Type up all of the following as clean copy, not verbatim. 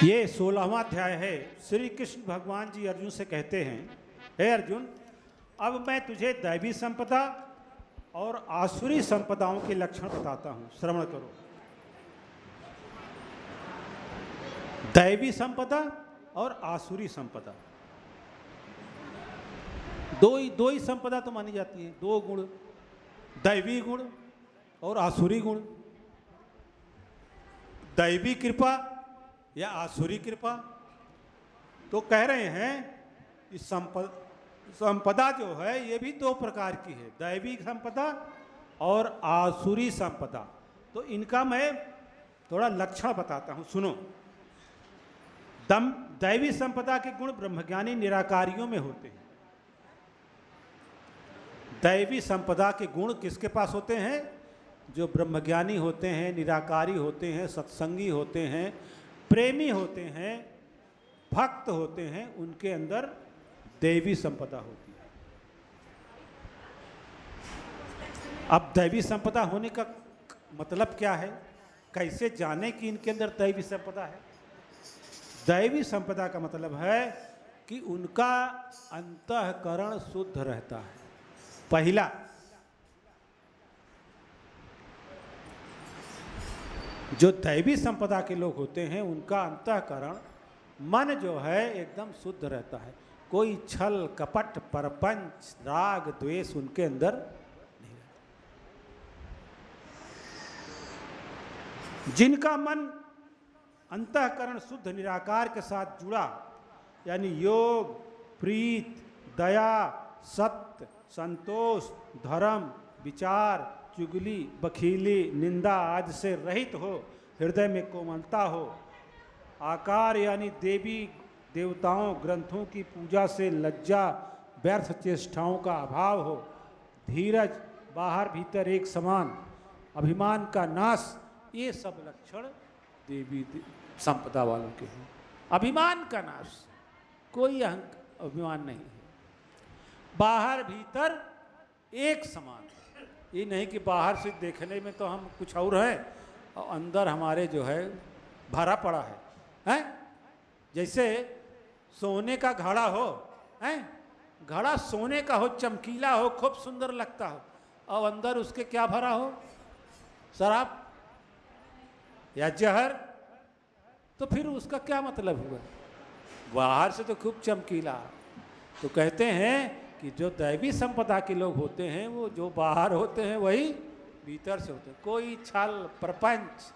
ये 16वां अध्याय है। श्री कृष्ण भगवान जी अर्जुन से कहते हैं, हे अर्जुन, अब मैं तुझे दैवी संपदा और आसुरी संपदाओं के लक्षण बताता हूं, श्रवण करो। दैवी संपदा और आसुरी संपदा, दो ही संपदा तो मानी जाती है, दो गुण, दैवी गुण और आसुरी गुण। दैवी कृपा या आसुरी कृपा। तो कह रहे हैं इस संपदा जो है ये भी दो प्रकार की है, दैवी संपदा और आसुरी संपदा। तो इनका मैं थोड़ा लक्षण बताता हूं, सुनो। दैवी संपदा के गुण ब्रह्मज्ञानी निराकारियों में होते हैं। दैवी संपदा के गुण किसके पास होते हैं? जो ब्रह्मज्ञानी होते हैं, निराकारी होते हैं, सत्संगी होते हैं, प्रेमी होते हैं, भक्त होते हैं, उनके अंदर दैवी संपदा होती है। अब दैवी संपदा होने का मतलब क्या है? कैसे जाने कि इनके अंदर दैवी संपदा है? दैवी संपदा का मतलब है कि उनका अंतःकरण शुद्ध रहता है। पहला, जो दैवी संपदा के लोग होते हैं उनका अंतःकरण, मन जो है एकदम शुद्ध रहता है। कोई छल कपट परपंच राग द्वेष उनके अंदर नहीं रहता। जिनका मन अंतःकरण शुद्ध निराकार के साथ जुड़ा, यानी योग, प्रीत, दया, सत्य, संतोष, धर्म, विचार, चुगली, बखीली, निंदा आदि से रहित हो, हृदय में कोमलता हो, आकार यानी देवी देवताओं ग्रंथों की पूजा से लज्जा व्यर्थ चेष्टाओं का अभाव हो, धीरज, बाहर भीतर एक समान, अभिमान का नाश, ये सब लक्षण देवी संपदा वालों के हैं। अभिमान का नाश, कोई अभिमान नहीं है, बाहर भीतर एक समान। ये नहीं कि बाहर से देखने में तो हम कुछ और हैं और अंदर हमारे जो है भरा पड़ा है, हैं? जैसे सोने का घड़ा हो, हैं? घड़ा सोने का हो, चमकीला हो, खूब सुंदर लगता हो, और अंदर उसके क्या भरा हो? शराब या जहर। तो फिर उसका क्या मतलब हुआ? बाहर से तो खूब चमकीला। तो कहते हैं कि जो दैवी संपदा के लोग होते हैं वो जो बाहर होते हैं वही भीतर से होते हैं। कोई छल प्रपंच,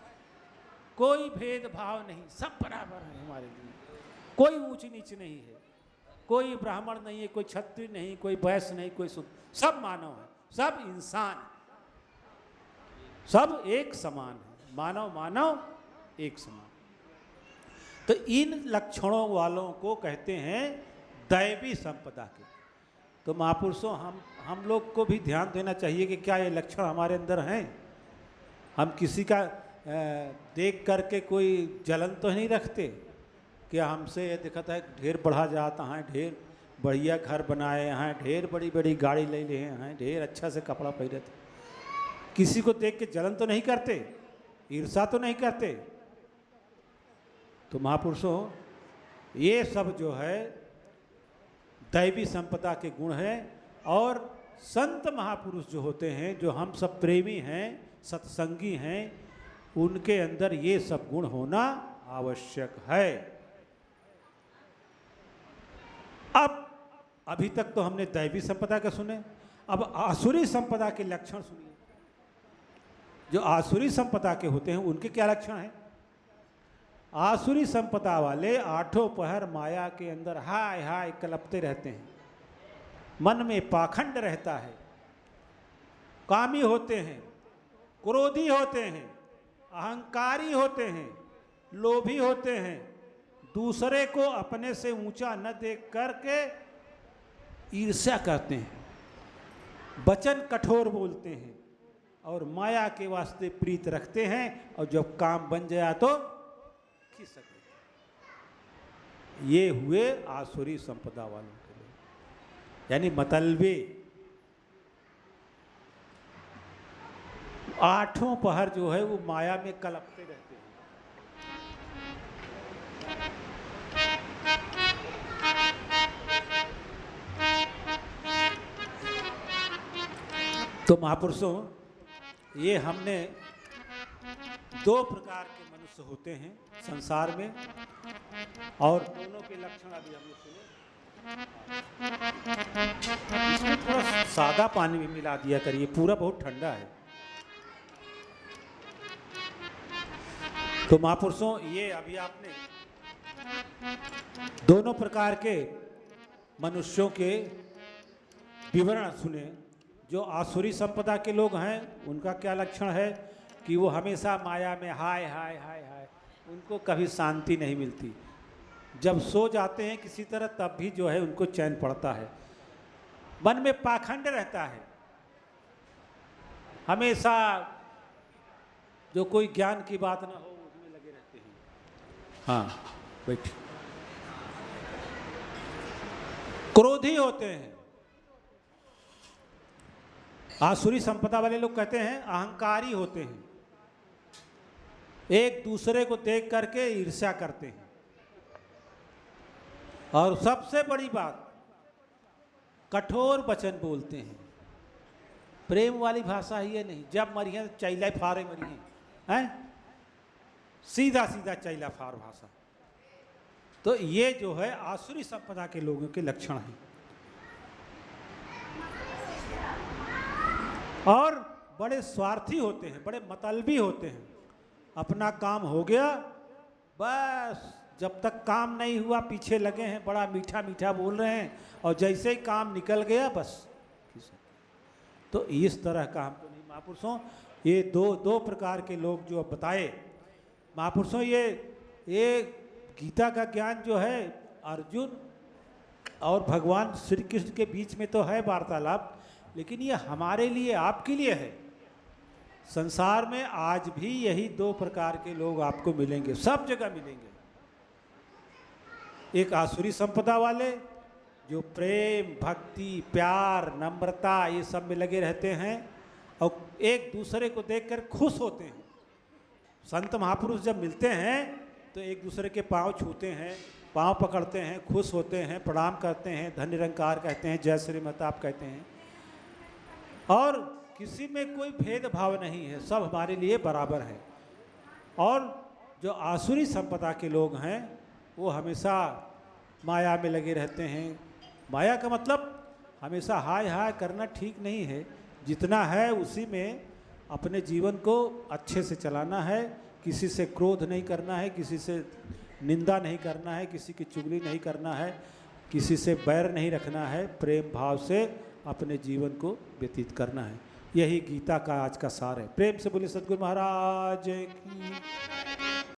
कोई भेदभाव नहीं, सब बराबर है हमारे लिए। कोई ऊंच नीच नहीं है, कोई ब्राह्मण नहीं है, कोई क्षत्रिय नहीं, कोई वैश्य नहीं, कोई शूद्र, सब मानव है, सब इंसान है, सब एक समान है, मानव मानव एक समान। तो इन लक्षणों वालों को कहते हैं दैवी संपदा के। तो महापुरुषों, हम लोग को भी ध्यान देना चाहिए कि क्या ये लक्षण हमारे अंदर हैं। हम किसी का देख करके कोई जलन तो नहीं रखते कि हमसे ये दिखता है ढेर बढ़ा जाता है, ढेर बढ़िया घर बनाए हैं, ढेर बड़ी बड़ी गाड़ी ले लिए हैं, ढेर अच्छा से कपड़ा पहने थे। किसी को देख के जलन तो नहीं करते, ईर्षा तो नहीं करते। तो महापुरुषों, ये सब जो है दैवी संपदा के गुण हैं। और संत महापुरुष जो होते हैं, जो हम सब प्रेमी हैं, सत्संगी हैं, उनके अंदर ये सब गुण होना आवश्यक है। अब अभी तक तो हमने दैवी संपदा का सुने, अब आसुरी संपदा के लक्षण सुनिए। जो आसुरी संपदा के होते हैं उनके क्या लक्षण हैं? आसुरी संपदा वाले आठों पहर माया के अंदर हाय हाय कलपते रहते हैं, मन में पाखंड रहता है, कामी होते हैं, क्रोधी होते हैं, अहंकारी होते हैं, लोभी होते हैं, दूसरे को अपने से ऊंचा न देख करके ईर्ष्या करते हैं, वचन कठोर बोलते हैं और माया के वास्ते प्रीत रखते हैं, और जब काम बन जाए तो खिसक। ये हुए आसुरी संपदा वालों के लोग, यानी मतलबे। आठों पहर जो है वो माया में कलपते रहते हैं। तो महापुरुषों, ये हमने दो प्रकार के मनुष्य होते हैं संसार में, और दोनों के लक्षण अभी हमने सुने। इसमें थोड़ा सादा पानी भी मिला दिया करिए, पूरा बहुत ठंडा है। तो महापुरुषों, ये अभी आपने दोनों प्रकार के मनुष्यों के विवरण सुने। जो आसुरी संपदा के लोग हैं, उनका क्या लक्षण है कि वो हमेशा माया में हाय हाय हाय हाय, उनको कभी शांति नहीं मिलती। जब सो जाते हैं किसी तरह, तब भी जो है उनको चैन पड़ता है, मन में पाखंड रहता है। हमेशा जो कोई ज्ञान की बात ना हो उसमें लगे रहते हैं। हाँ, बैठ। क्रोधी होते हैं। आसुरी संपदा वाले लोग कहते हैं अहंकारी होते हैं, एक दूसरे को देख करके ईर्ष्या करते हैं। और सबसे बड़ी बात, कठोर वचन बोलते हैं। प्रेम वाली भाषा ही है नहीं। जब मरिए चैला फारे मरिए, हैं, सीधा सीधा चैला फार भाषा। तो ये जो है आसुरी संपदा के लोगों के लक्षण हैं। और बड़े स्वार्थी होते हैं, बड़े मतलबी होते हैं। अपना काम हो गया, बस जब तक काम नहीं हुआ पीछे लगे हैं, बड़ा मीठा मीठा बोल रहे हैं, और जैसे ही काम निकल गया बस। तो इस तरह का हमको नहीं। महापुरुषों, ये दो प्रकार के लोग जो बताए महापुरुषों, ये गीता का ज्ञान जो है अर्जुन और भगवान श्री कृष्ण के बीच में तो है वार्तालाप, लेकिन ये हमारे लिए, आपके लिए है। संसार में आज भी यही दो प्रकार के लोग आपको मिलेंगे, सब जगह मिलेंगे। एक आसुरी संपदा वाले जो प्रेम, भक्ति, प्यार, नम्रता ये सब में लगे रहते हैं, और एक दूसरे को देखकर खुश होते हैं। संत महापुरुष जब मिलते हैं तो एक दूसरे के पांव छूते हैं, पांव पकड़ते हैं, खुश होते हैं, प्रणाम करते हैं, धन्य निरंकार कहते हैं, जय श्री महताब कहते हैं। और किसी में कोई भेदभाव नहीं है, सब हमारे लिए बराबर है। और जो आसुरी संपदा के लोग हैं वो हमेशा माया में लगे रहते हैं। माया का मतलब हमेशा हाय हाय करना ठीक नहीं है। जितना है उसी में अपने जीवन को अच्छे से चलाना है। किसी से क्रोध नहीं करना है, किसी से निंदा नहीं करना है, किसी की चुगली नहीं करना है, किसी से बैर नहीं रखना है। प्रेम भाव से अपने जीवन को व्यतीत करना है। यही गीता का आज का सार है। प्रेम से बोले सद्गुरु महाराज की।